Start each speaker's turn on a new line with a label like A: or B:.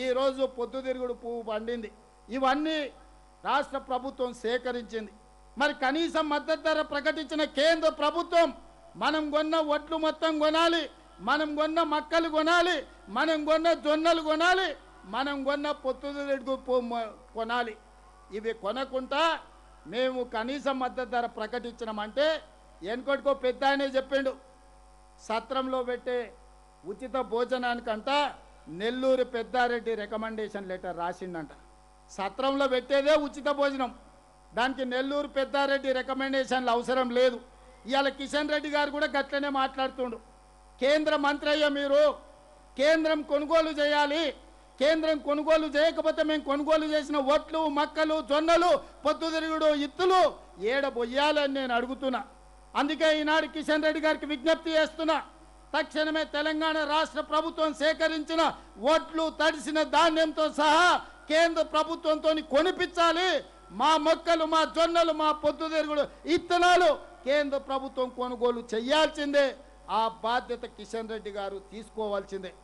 A: ఈరోజు పొద్దుతిరుగుడు పువ్వు పండింది. ఇవన్నీ రాష్ట్ర ప్రభుత్వం సేకరించింది. మరి కనీస మద్దతు ధర ప్రకటించిన కేంద్ర ప్రభుత్వం మనం కొన్న వడ్లు మొత్తం కొనాలి, మనం కొన్న మక్కలు కొనాలి, మనం కొన్న జొన్నలు కొనాలి, మనం కొన్న పొద్దుతిరుగుడు పువ్వు కొనాలి. ఇవి కొనకుండా మేము కనీస మద్దతు ధర ప్రకటించినామంటే ఎన్కొట్టుకో పెద్ద ఆయనే చెప్పిండు, సత్రంలో పెట్టే ఉచిత భోజనానికంట నెల్లూరు పెద్దారెడ్డి రికమెండేషన్ లెటర్ రాసిండంట. సత్రంలో పెట్టేదే ఉచిత భోజనం, దానికి నెల్లూరు పెద్దారెడ్డి రికమెండేషన్లు అవసరం లేదు. ఇవాళ కిషన్ రెడ్డి గారు కూడా గట్లనే మాట్లాడుతుండు. కేంద్ర మంత్రి అయ్యా మీరు కేంద్రం కొనుగోలు చేయాలి, కేంద్రం కొనుగోలు చేయకపోతే మేము కొనుగోలు చేసిన వడ్లు మక్కలు జొన్నలు పొద్దుతిరుగుడు ఇత్తులు ఏడబొయ్యాలని నేను అడుగుతున్నా. అందుకే ఈనాడు కిషన్ రెడ్డి గారికి విజ్ఞప్తి చేస్తున్నా, తక్షణమే తెలంగాణ రాష్ట్ర ప్రభుత్వం సేకరించిన వడ్లు తడిసిన ధాన్యంతో సహా కేంద్ర ప్రభుత్వంతో కొనిపించాలి. మా మొక్కలు మా జొన్నలు మా పొద్దుతిరుగుడు ఇత్తనాలు కేంద్ర ప్రభుత్వం కొనుగోలు చేయాల్సిందే. ఆ బాధ్యత కిషన్ రెడ్డి గారు తీసుకోవాల్సిందే.